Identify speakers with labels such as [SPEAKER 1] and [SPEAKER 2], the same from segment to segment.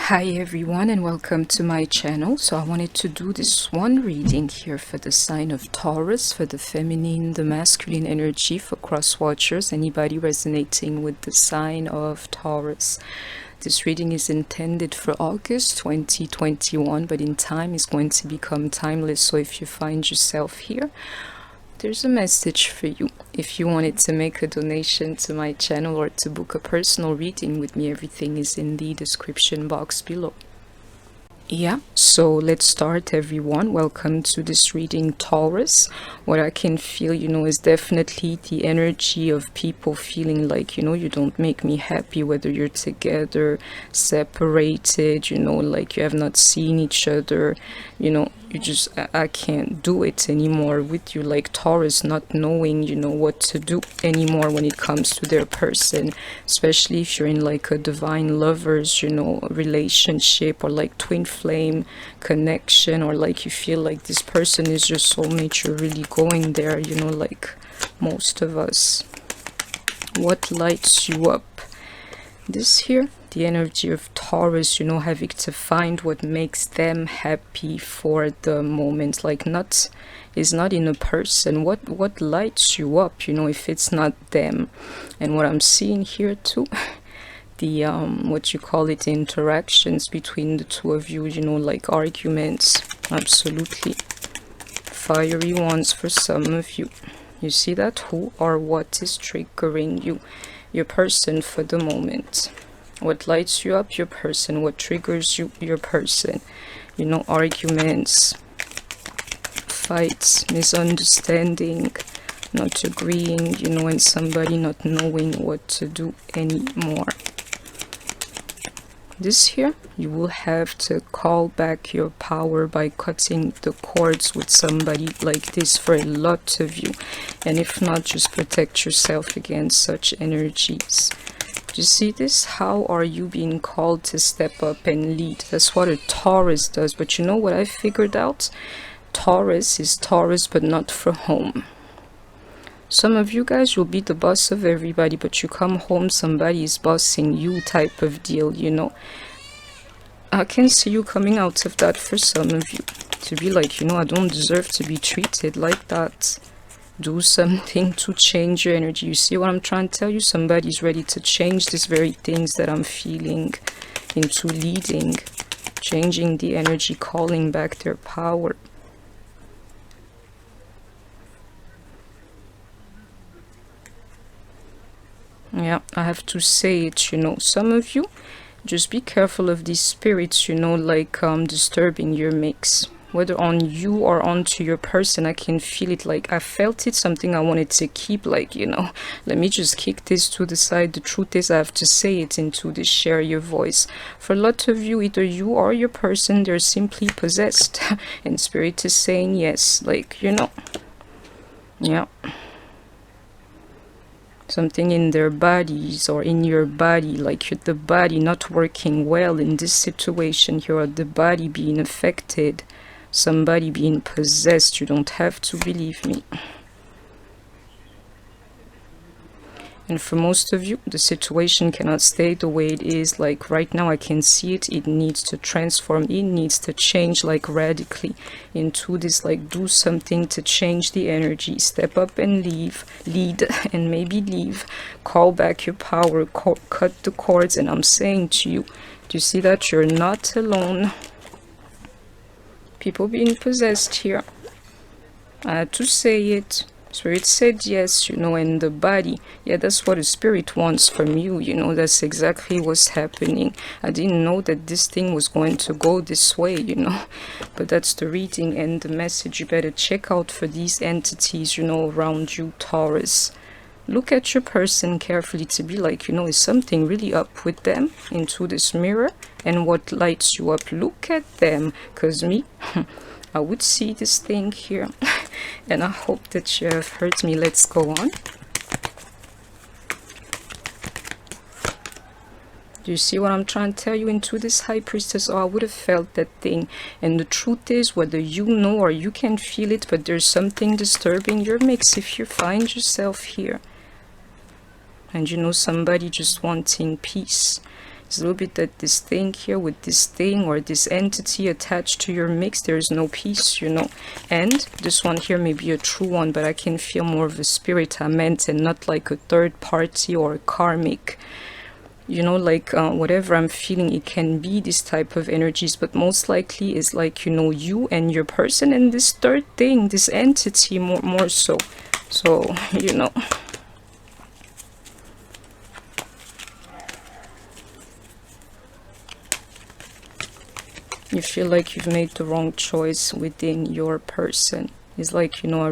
[SPEAKER 1] Hi everyone and welcome to my channel. So I wanted to do this one reading here for the sign of Taurus, for the feminine, the masculine energy, for cross watchers, anybody resonating with the sign of Taurus. This reading is intended for August 2021, but in time is going to become timeless. So if you find yourself here, there's a message for you. If you wanted to make a donation to my channel or to book a personal reading with me, everything is in the description box below. Yeah, so let's start everyone. Welcome to this reading, Taurus. What I can feel, is definitely the energy of people feeling like, you don't make me happy, whether you're together, separated, like you have not seen each other, you just, I can't do it anymore with you, like Taurus not knowing, what to do anymore when it comes to their person, especially if you're in like a divine lovers, relationship, or like twin flame connection, or like you feel like this person is your soulmate, you're really going there, like most of us. What lights you up? This here, the energy of Taurus, having to find what makes them happy for the moment, like is not in a person. What lights you up, if it's not them. And what I'm seeing here too, the what you call it, interactions between the two of you, like arguments. Absolutely. Fiery ones for some of you. You see that? Who or what is triggering you? Your person for the moment. What lights you up? Your person. What triggers you? Your person. Arguments, fights, misunderstanding, not agreeing, and somebody not knowing what to do anymore. This here, you will have to call back your power by cutting the cords with somebody like this for a lot of you. And if not, just protect yourself against such energies. Do you see this? How are you being called to step up and lead? That's what a Taurus does. But you know what I figured out? Taurus is Taurus, but not for home. Some of you guys will be the boss of everybody, but you come home, somebody is bossing you type of deal, I can see you coming out of that for some of you. To be like, I don't deserve to be treated like that. Do something to change your energy. You see what I'm trying to tell you? Somebody's ready to change these very things that I'm feeling into leading, changing the energy, calling back their power. Yeah, I have to say it, some of you, just be careful of these spirits, like disturbing your mix. Whether on you or onto your person, I can feel it, like I felt it, something I wanted to keep, like, let me just kick this to the side. The truth is, I have to say it into this, share your voice. For a lot of you, either you or your person, they're simply possessed, and spirit is saying yes, like, yeah. Something in their bodies or in your body, like the body not working well in this situation here, or the body being affected, somebody being possessed. You don't have to believe me. And for most of you, the situation cannot stay the way it is. Like right now, I can see it. It needs to transform. It needs to change, like radically into this, like do something to change the energy. Step up and lead, and maybe leave. Call back your power. Cut the cords. And I'm saying to you, do you see that you're not alone? People being possessed here. I had to say it. Spirit said yes, and the body, yeah, that's what a spirit wants from you, that's exactly what's happening. I didn't know that this thing was going to go this way, but that's the reading and the message. You better check out for these entities, around you, Taurus. Look at your person carefully to be like, is something really up with them, into this mirror, and what lights you up. Look at them, because me, I would see this thing here. And I hope that you have heard me. Let's go on. Do you see what I'm trying to tell you into this, High Priestess? Oh, I would have felt that thing. And the truth is, whether you know or you can feel it, but there's something disturbing your mix if you find yourself here. And somebody just wanting peace. It's a little bit that this thing here with this thing or this entity attached to your mix, there's no peace, you know. And this one here may be a true one, but I can feel more of a spirit-ament and not like a third party or a karmic. You know, like whatever I'm feeling, it can be this type of energies, but most likely is like, you know, you and your person and this third thing, this entity more so. So, you know. You feel like you've made the wrong choice within your person. It's like, you know,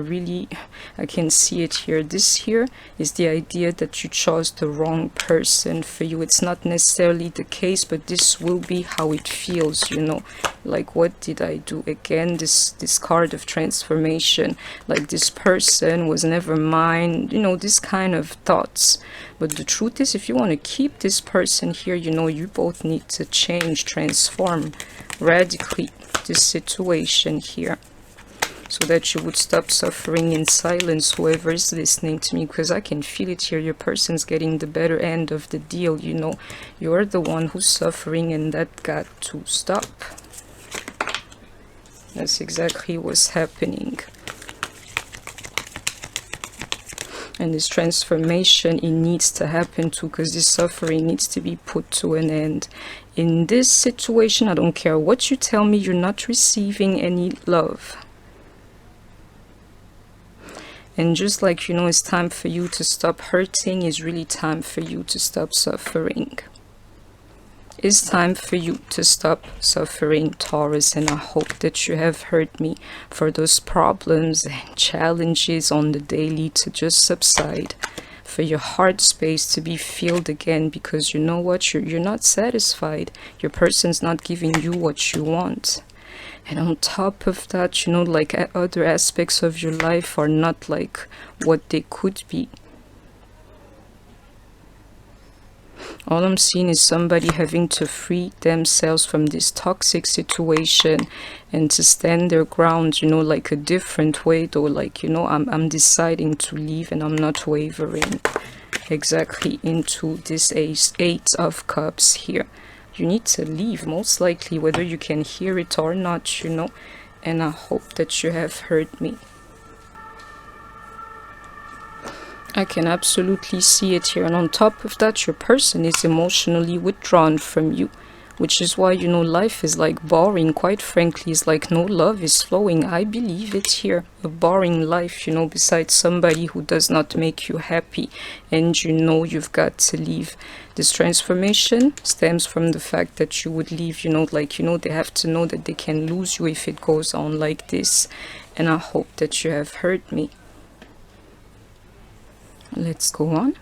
[SPEAKER 1] I can see it here. This here is the idea that you chose the wrong person for you. It's not necessarily the case, but this will be how it feels, you know. Like, what did I do? Again, this card of transformation. Like, this person was never mine, you know, this kind of thoughts. But the truth is, if you want to keep this person here, you know, you both need to change, transform radically this situation here, so that you would stop suffering in silence, whoever is listening to me, because I can feel it here. Your person's getting the better end of the deal, you know. You're the one who's suffering, and that got to stop. That's exactly what's happening. And this transformation, it needs to happen too, because this suffering needs to be put to an end. In this situation, I don't care what you tell me, you're not receiving any love. And just like, you know, it's time for you to stop hurting, it's really time for you to stop suffering. It's time for you to stop suffering, Taurus, and I hope that you have heard me, for those problems and challenges on the daily to just subside, for your heart space to be filled again, because you know what, you're not satisfied. Your person's not giving you what you want. And on top of that, you know, like other aspects of your life are not like what they could be. All I'm seeing is somebody having to free themselves from this toxic situation and to stand their ground, you know, like a different way though. Like, you know, I'm deciding to leave and I'm not wavering. Exactly, into this Eight of Cups here. You need to leave, most likely, whether you can hear it or not, you know. And I hope that you have heard me. I can absolutely see it here. And on top of that, your person is emotionally withdrawn from you, which is why, you know, life is like boring. Quite frankly, it's like no love is flowing. I believe it here. A boring life, you know, besides somebody who does not make you happy, and you know you've got to leave. This transformation stems from the fact that you would leave, you know, like, you know, they have to know that they can lose you if it goes on like this. And I hope that you have heard me. Let's go on.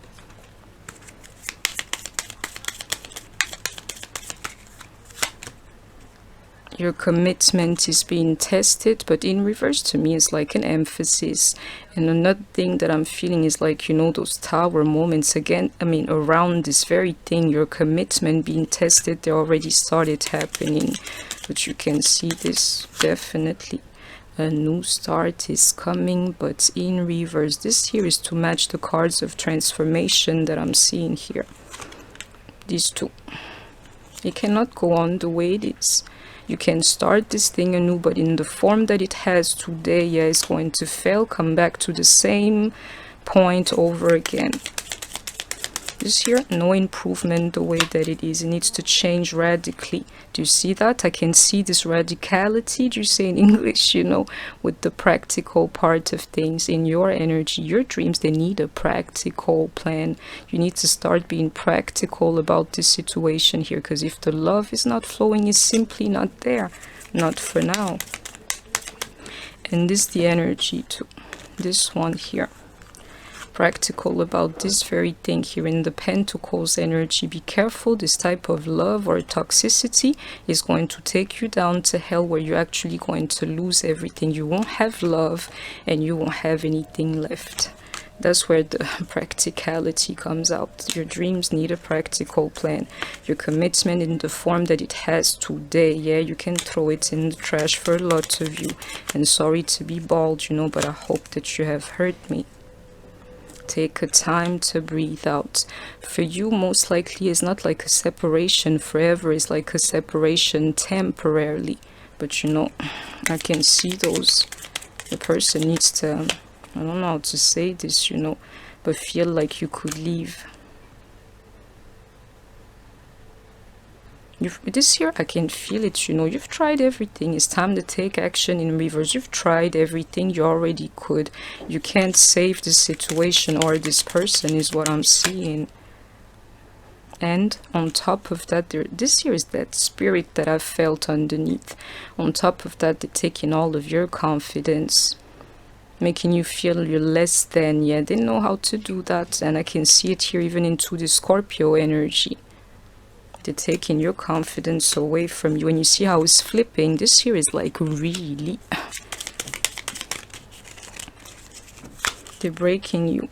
[SPEAKER 1] Your commitment is being tested, but in reverse to me is like an emphasis. And another thing that I'm feeling is like, you know, those tower moments again. I mean, around this very thing, your commitment being tested, they already started happening. But you can see this definitely. A new start is coming, but in reverse. This here is to match the cards of transformation that I'm seeing here. These two. It cannot go on the way it is. You can start this thing anew, but in the form that it has today, yeah, it's going to fail, come back to the same point over again. This here, no improvement the way that it is. It needs to change radically. Do you see that? I can see this radicality, do you say in English, you know, with the practical part of things in your energy. Your dreams, they need a practical plan. You need to start being practical about this situation here, because if the love is not flowing, it's simply not there. Not for now. And this is the energy too. This one here. Practical about this very thing here in the Pentacles energy. Be careful, this type of love or toxicity is going to take you down to hell, where you're actually going to lose everything. You won't have love and you won't have anything left. That's where the practicality comes out. Your dreams need a practical plan. Your commitment in the form that it has today, yeah, you can throw it in the trash for a lot of you. And sorry to be bald, you know, but I hope that you have heard me. Take a time to breathe out. For you, most likely, it's not like a separation forever. It's like a separation temporarily. But you know, I can see those. The person needs to, I don't know how to say this, you know, but feel like you could leave. This year I can feel it, you know, you've tried everything. It's time to take action in reverse. You've tried everything you already could. You can't save this situation or this person is what I'm seeing. And on top of that, this year is that spirit that I've felt underneath. On top of that, they're taking all of your confidence, making you feel you're less than. Yeah, they know how to do that, and I can see it here even into the Scorpio energy. They're taking your confidence away from you, and you see how it's flipping. This here is like really, they're breaking you.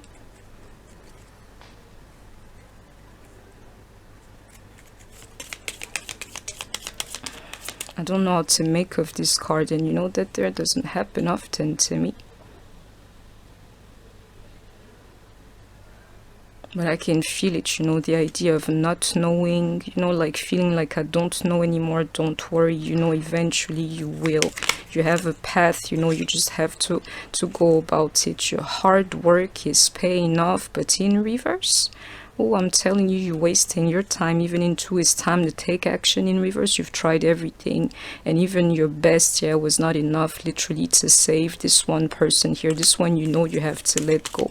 [SPEAKER 1] I don't know how to make of this card, and you know that there doesn't happen often to me. But I can feel it, you know, the idea of not knowing, you know, like feeling like I don't know anymore. Don't worry, you know, eventually you will. You have a path, you know, you just have to go about it. Your hard work is paying off, but in reverse. Oh, I'm telling you, you're wasting your time. Even into it's time to take action in reverse. You've tried everything, and even your best, yeah, was not enough literally to save this one person here. This one, you know, you have to let go.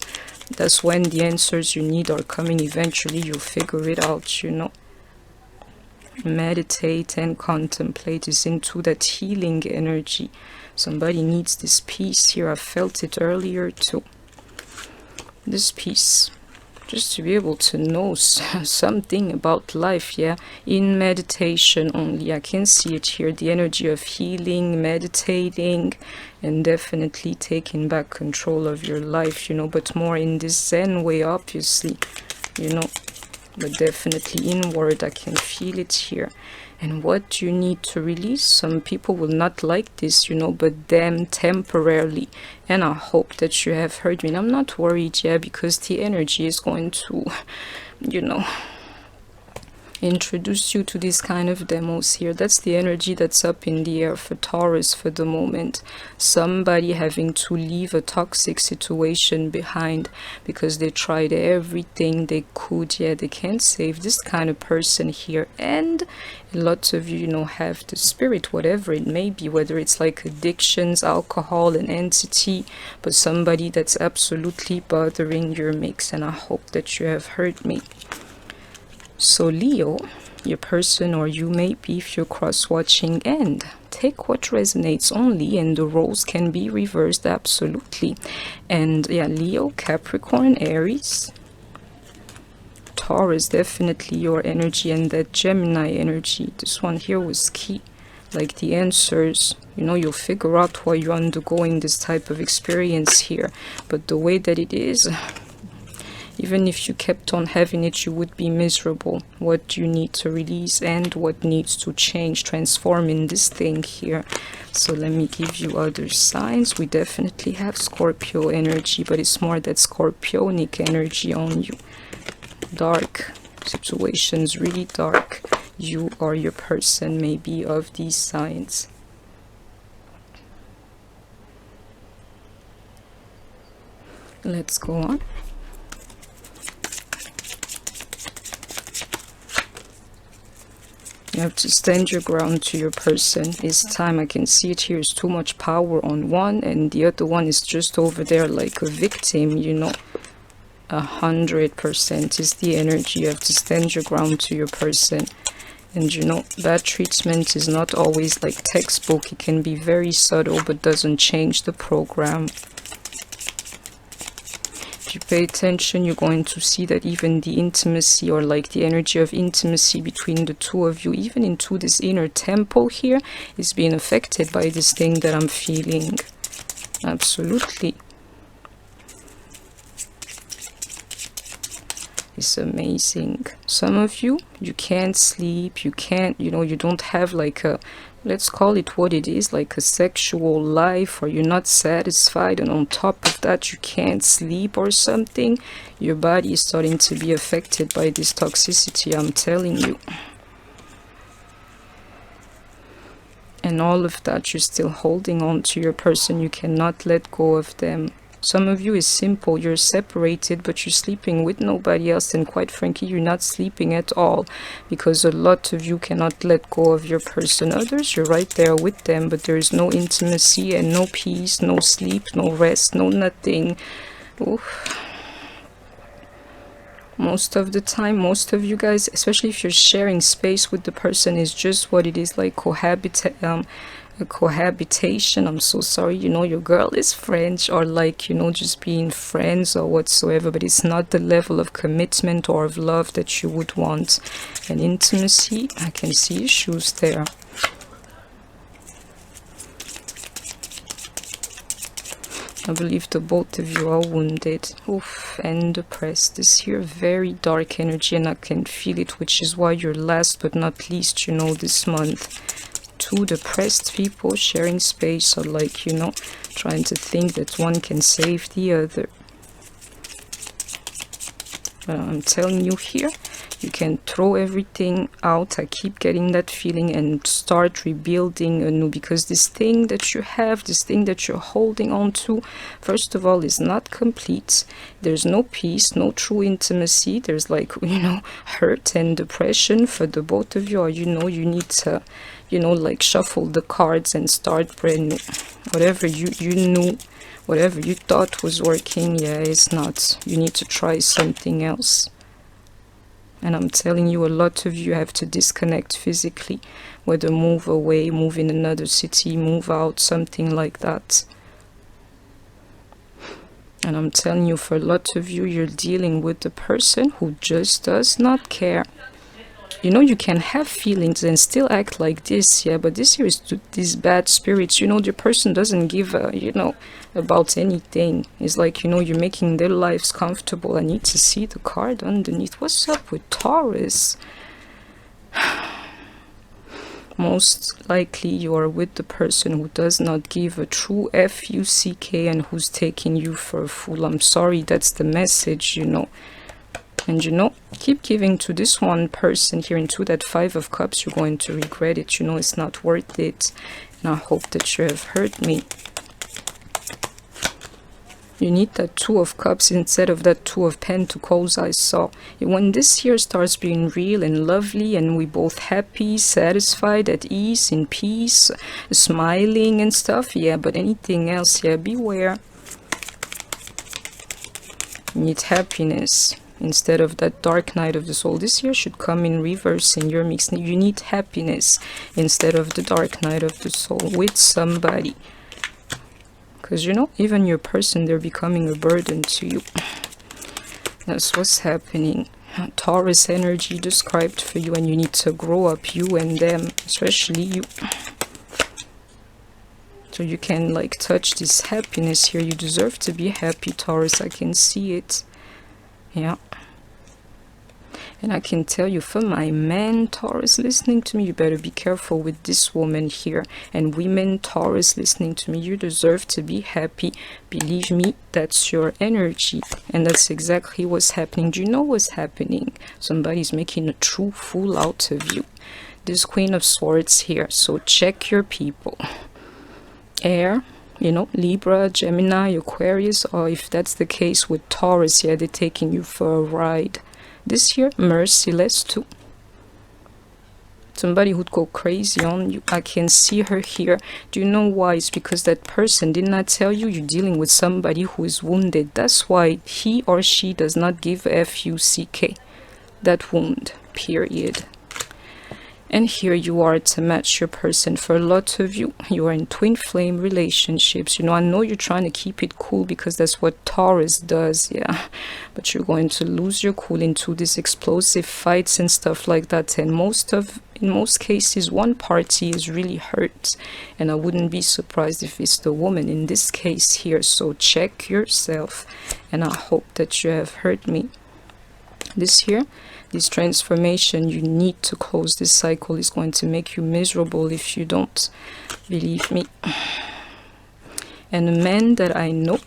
[SPEAKER 1] That's when the answers you need are coming. Eventually you'll figure it out, you know. Meditate and contemplate is into that healing energy. Somebody needs this peace here. I felt it earlier too. This peace. Just to be able to know something about life, yeah, in meditation only. I can see it here, the energy of healing, meditating, and definitely taking back control of your life, you know, but more in this Zen way, obviously, you know, but definitely inward. I can feel it here. And what you need to release, some people will not like this, you know, but them temporarily. And I hope that you have heard me. And I'm not worried, yeah, because the energy is going to, you know, introduce you to these kind of demos here. That's the energy that's up in the air for Taurus for the moment. Somebody having to leave a toxic situation behind because they tried everything they could. Yeah, they can't save this kind of person here. And lots of you, you know, have the spirit, whatever it may be, whether it's like addictions, alcohol, an entity, but somebody that's absolutely bothering your mix. And I hope that you have heard me. So Leo, your person, or you may be if you're cross-watching, and take what resonates only, and the roles can be reversed, absolutely. And yeah, Leo, Capricorn, Aries, Taurus, definitely your energy, and that Gemini energy. This one here was key. Like the answers, you know, you'll figure out why you're undergoing this type of experience here. But the way that it is, even if you kept on having it, you would be miserable. What you need to release and what needs to change, transform in this thing here. So let me give you other signs. We definitely have Scorpio energy, but it's more that Scorpionic energy on you. Dark situations, really dark. You or your person may be of these signs. Let's go on. You have to stand your ground to your person. It's time. I can see it here is too much power on one, and the other one is just over there like a victim, you know. 100% is the energy. You have to stand your ground to your person. And you know, bad treatment is not always like textbook. It can be very subtle, but doesn't change the program. If you pay attention, you're going to see that even the intimacy, or like the energy of intimacy between the two of you, even into this inner temple here, is being affected by this thing that I'm feeling. Absolutely. It's amazing. Some of you, you can't sleep, you can't, you don't have like a, let's call it what it is, like a sexual life, or you're not satisfied, and on top of that you can't sleep or something. Your body is starting to be affected by this toxicity, I'm telling you. And all of that, you're still holding on to your person. You cannot let go of them. Some of you is simple. You're separated, but you're sleeping with nobody else. And quite frankly, you're not sleeping at all, because a lot of you cannot let go of your person. Others, you're right there with them, but there is no intimacy and no peace, no sleep, no rest, no nothing. Oof. Most of the time, most of you guys, especially if you're sharing space with the person, is just what it is, like cohabitation. I'm so sorry, your girl is French, or like, just being friends or whatsoever, but it's not the level of commitment or of love that you would want. And intimacy, I can see issues there. I believe the both of you are wounded, oof, and depressed. This here very dark energy, and I can feel it, which is why you're last but not least, this month. Two depressed people sharing space, or like, trying to think that one can save the other. But I'm telling you here, you can throw everything out. I keep getting that feeling, and start rebuilding anew, because this thing that you have, this thing that you're holding on to, first of all, is not complete. There's no peace, no true intimacy. There's like, hurt and depression for the both of you, or you need to, like shuffle the cards and start brand new. Whatever you knew, whatever you thought was working, yeah, it's not. You need to try something else. And I'm telling you, a lot of you have to disconnect physically, whether move away, move in another city, move out, something like that. And I'm telling you, for a lot of you, you're dealing with the person who just does not care. You can have feelings and still act like this, yeah, but this here is these bad spirits. The person doesn't give a, about anything. It's like, you're making their lives comfortable. I need to see the card underneath. What's up with Taurus? Most likely you are with the person who does not give a true fuck, and who's taking you for a fool. I'm sorry, that's the message, And keep giving to this one person here into that Five of Cups. You're going to regret it. It's not worth it. And I hope that you have heard me. You need that Two of Cups instead of that Two of Pentacles I saw. When this year starts being real and lovely, and we both happy, satisfied, at ease, in peace, smiling and stuff, yeah, but anything else, yeah, beware. You need happiness instead of that dark night of the soul. This year should come in reverse in your mix. You need happiness instead of the dark night of the soul with somebody. Because, even your person, they're becoming a burden to you. That's what's happening. Taurus energy described for you, and you need to grow up, you and them, especially you. So you can, like, touch this happiness here. You deserve to be happy, Taurus. I can see it. Yeah. And I can tell you, for my men, Taurus, listening to me, you better be careful with this woman here. And women, Taurus, listening to me, you deserve to be happy. Believe me, that's your energy. And that's exactly what's happening. Do you know what's happening? Somebody's making a true fool out of you. This Queen of Swords here. So check your people. Air, Libra, Gemini, Aquarius, or if that's the case with Taurus, yeah, they're taking you for a ride. This year, merciless too. Somebody who'd go crazy on you. I can see her here. Do you know why? It's because that person did not tell you you're dealing with somebody who is wounded. That's why he or she does not give fuck. That wound, period. And here you are to match your person. For a lot of you, you are in twin flame relationships. I know you're trying to keep it cool because that's what Taurus does, yeah. But you're going to lose your cool into these explosive fights and stuff like that. And in most cases, one party is really hurt. And I wouldn't be surprised if it's the woman in this case here. So check yourself. And I hope that you have heard me. This here, this transformation, you need to close this cycle. Is going to make you miserable if you don't, believe me. And the man that I know,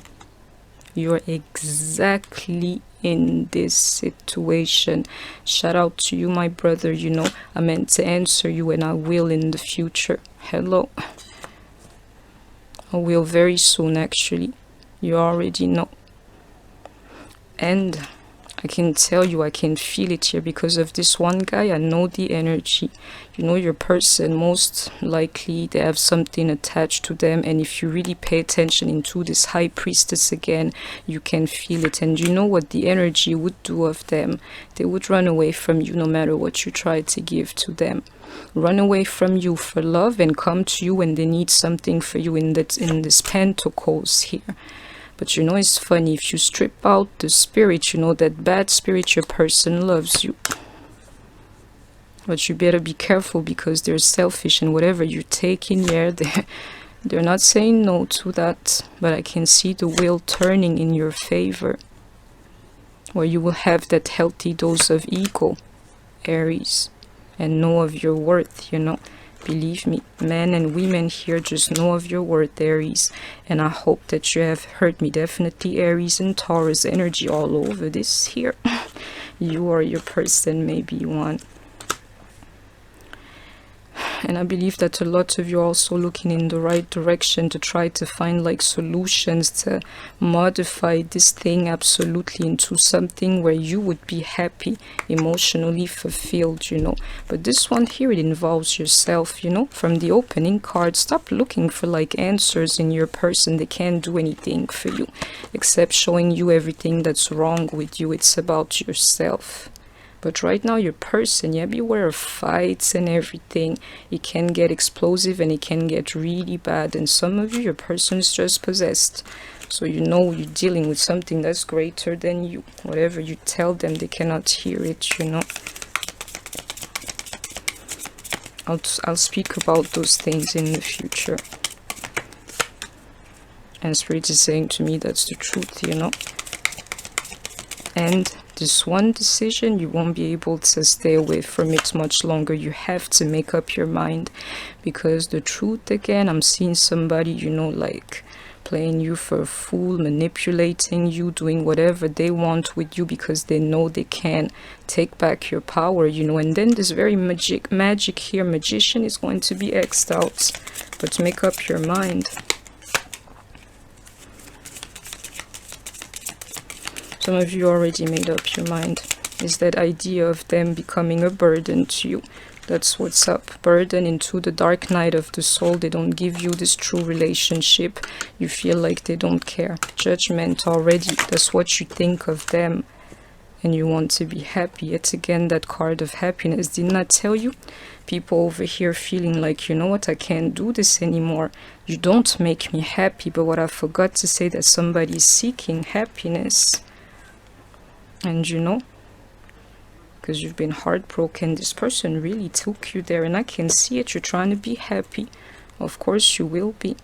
[SPEAKER 1] you're exactly in this situation. Shout out to you, my brother. You know, I meant to answer you, and I will in the future. Hello. I will very soon, actually. You already know. And I can tell you, I can feel it here because of this one guy. I know the energy. You know, your person, most likely they have something attached to them, and if you really pay attention into this high priestess again, you can feel it. And you know what the energy would do of them? They would run away from you no matter what you try to give to them. Run away from you for love and come to you when they need something for you in this pentacles here. But you know, it's funny, if you strip out the spirit, you know, that bad spirit, your person loves you. But you better be careful because they're selfish, and whatever you take in here, they're not saying no to that. But I can see the wheel turning in your favor, where you will have that healthy dose of ego, Aries, and know of your worth, you know. Believe me, men and women here, just know of your worth, Aries. And I hope that you have heard me. Definitely Aries and Taurus energy all over this here. You or your person, maybe one. And I believe that a lot of you are also looking in the right direction to try to find like solutions to modify this thing absolutely into something where you would be happy, emotionally fulfilled, you know. But this one here, it involves yourself, you know. From the opening card, stop looking for like answers in your person. They can't do anything for you except showing you everything that's wrong with you. It's about yourself. But right now, your person, yeah, beware of fights and everything. It can get explosive and it can get really bad. And some of you, your person is just possessed. So you know you're dealing with something that's greater than you. Whatever you tell them, they cannot hear it, you know. I'll speak about those things in the future. And Spirit is saying to me that's the truth, you know. And this one decision, you won't be able to stay away from it much longer. You have to make up your mind, because the truth, again, I'm seeing somebody, you know, like playing you for a fool, manipulating you, doing whatever they want with you because they know they can take back your power, you know. And then this very magic here, magician, is going to be X'd out. But make up your mind. Some of you already made up your mind. Is that idea of them becoming a burden to you. That's what's up. Burden into the dark night of the soul. They don't give you this true relationship. You feel like they don't care. Judgment already. That's what you think of them. And you want to be happy. It's again that card of happiness. Didn't I tell you? People over here feeling like, you know what, I can't do this anymore. You don't make me happy. But what I forgot to say, that somebody is seeking happiness. And you know, because you've been heartbroken, this person really took you there, and I can see it. You're trying to be happy. Of course you will be.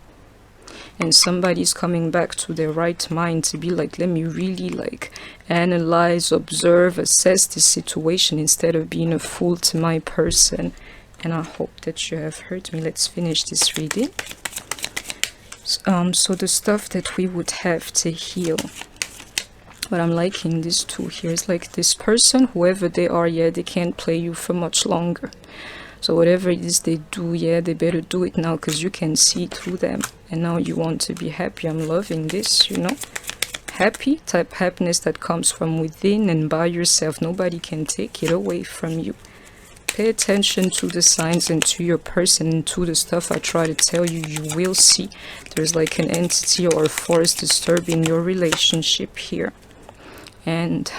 [SPEAKER 1] And somebody's coming back to their right mind to be like, let me really like analyze, observe, assess this situation instead of being a fool to my person. And I hope that you have heard me. Let's finish this reading. So the stuff that we would have to heal. But I'm liking this too here. It's like this person, whoever they are, yeah, they can't play you for much longer. So whatever it is they do, yeah, they better do it now, because you can see through them. And now you want to be happy. I'm loving this, you know. Happy, type happiness that comes from within and by yourself. Nobody can take it away from you. Pay attention to the signs and to your person and to the stuff I try to tell you. You will see there's like an entity or a force disturbing your relationship here. And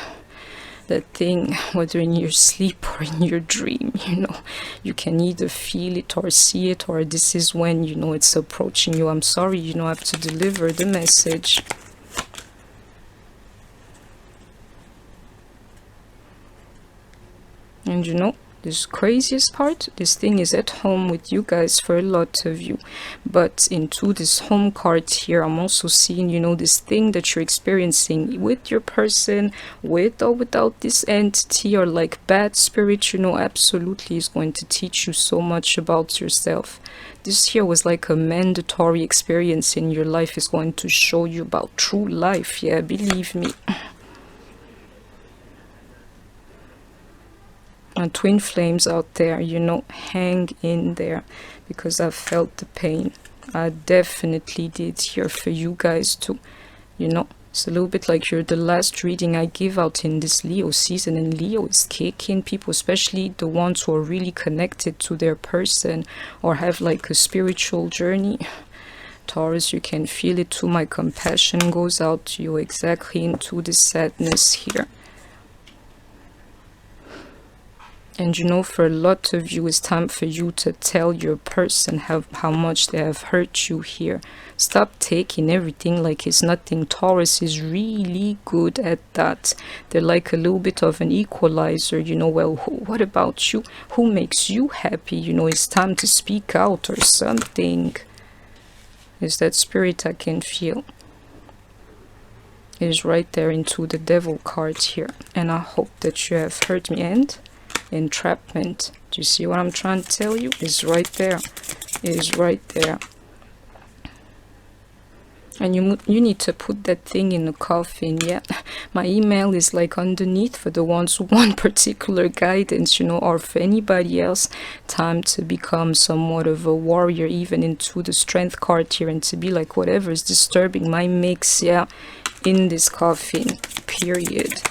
[SPEAKER 1] that thing, whether in your sleep or in your dream, you know, you can either feel it or see it, or this is when, you know, it's approaching you. I'm sorry, you know, I have to deliver the message. And you know, This craziest part, this thing is at home with you guys for a lot of you. But into this home card here, I'm also seeing, you know, this thing that you're experiencing with your person, with or without this entity or like bad spirit, you know, absolutely is going to teach you so much about yourself. This here was like a mandatory experience in your life. Is going to show you about true life. Yeah, believe me. And twin flames out there, you know, hang in there, because I felt the pain. I definitely did here for you guys too. You know, it's a little bit like you're the last reading I give out in this Leo season, and Leo is kicking people, especially the ones who are really connected to their person or have like a spiritual journey. Taurus, you can feel it too. My compassion goes out to you exactly into this sadness here. And you know, for a lot of you, it's time for you to tell your person how much they have hurt you here. Stop taking everything like it's nothing. Taurus is really good at that. They're like a little bit of an equalizer, you know. Well, what about you? Who makes you happy? You know, it's time to speak out or something. Is that spirit I can feel? It is right there into the devil card here. And I hope that you have heard me. And entrapment, do you see what I'm trying to tell you? It's right there. It is right there. And you need to put that thing in the coffin. Yeah, my email is like underneath for the ones who want particular guidance, you know, or for anybody else. Time to become somewhat of a warrior, even into the strength card here, and to be like whatever is disturbing my mix, yeah, in this coffin, period.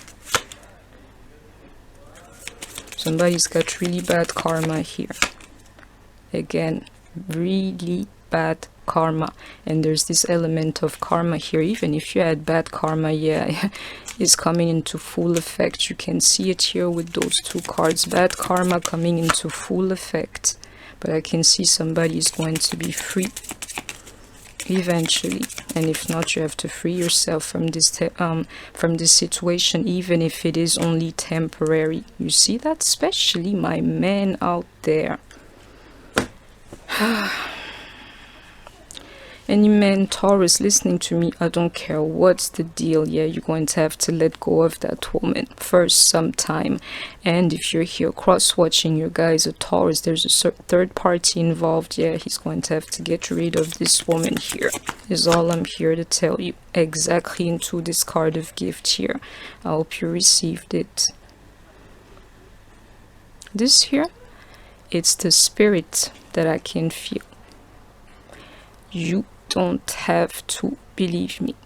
[SPEAKER 1] Somebody's got really bad karma here. Again, really bad karma. And there's this element of karma here. Even if you had bad karma, yeah, is coming into full effect. You can see it here with those two cards. Bad karma coming into full effect. But I can see somebody is going to be free eventually. And if not, you have to free yourself from this situation, even if it is only temporary. You see that? Especially my men out there. Any man, Taurus, listening to me, I don't care what's the deal. Yeah, you're going to have to let go of that woman first sometime. And if you're here cross-watching, your guy is a Taurus, there's a third party involved. Yeah, he's going to have to get rid of this woman here, is all I'm here to tell you. Exactly into this card of gift here. I hope you received it. This here, it's the spirit that I can feel. You don't have to believe me.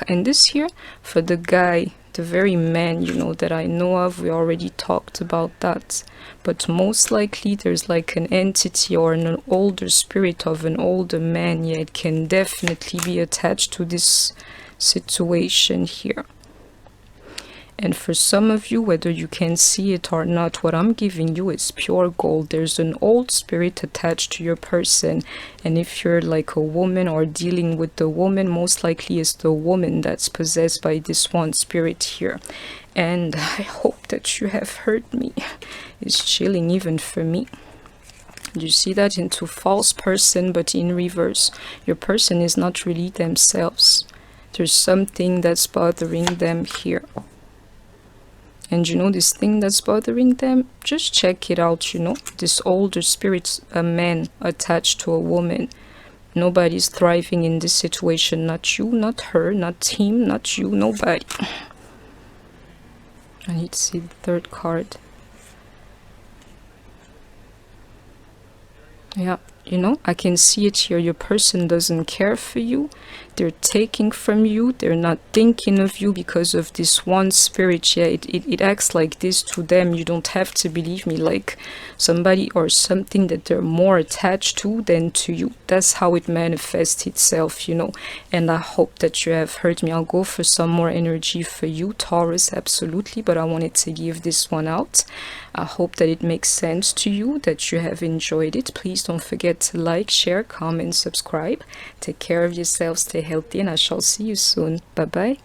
[SPEAKER 1] And this here, for the guy, the very man, you know, that I know of, we already talked about that. But most likely there's like an entity or an older spirit of an older man. Yeah, it can definitely be attached to this situation here. And for some of you, whether you can see it or not, what I'm giving you is pure gold. There's an old spirit attached to your person. And if you're like a woman or dealing with the woman, most likely it's the woman that's possessed by this one spirit here. And I hope that you have heard me. It's chilling even for me. You see that into false person, but in reverse. Your person is not really themselves. There's something that's bothering them here. And you know, this thing that's bothering them, just check it out, you know. This older spirit, a man attached to a woman. Nobody's thriving in this situation. Not you, not her, not him, not you, nobody. I need to see the third card. Yeah, you know, I can see it here. Your person doesn't care for you. They're taking from you. They're not thinking of you because of this one spirit. Yeah, it acts like this to them. You don't have to believe me, like somebody or something that they're more attached to than to you. That's how it manifests itself, you know. And I hope that you have heard me. I'll go for some more energy for you, Taurus, absolutely. But I wanted to give this one out. I hope that it makes sense to you, that you have enjoyed it. Please don't forget to like, share, comment, subscribe. Take care of yourself, stay healthy, and I shall see you soon. Bye bye.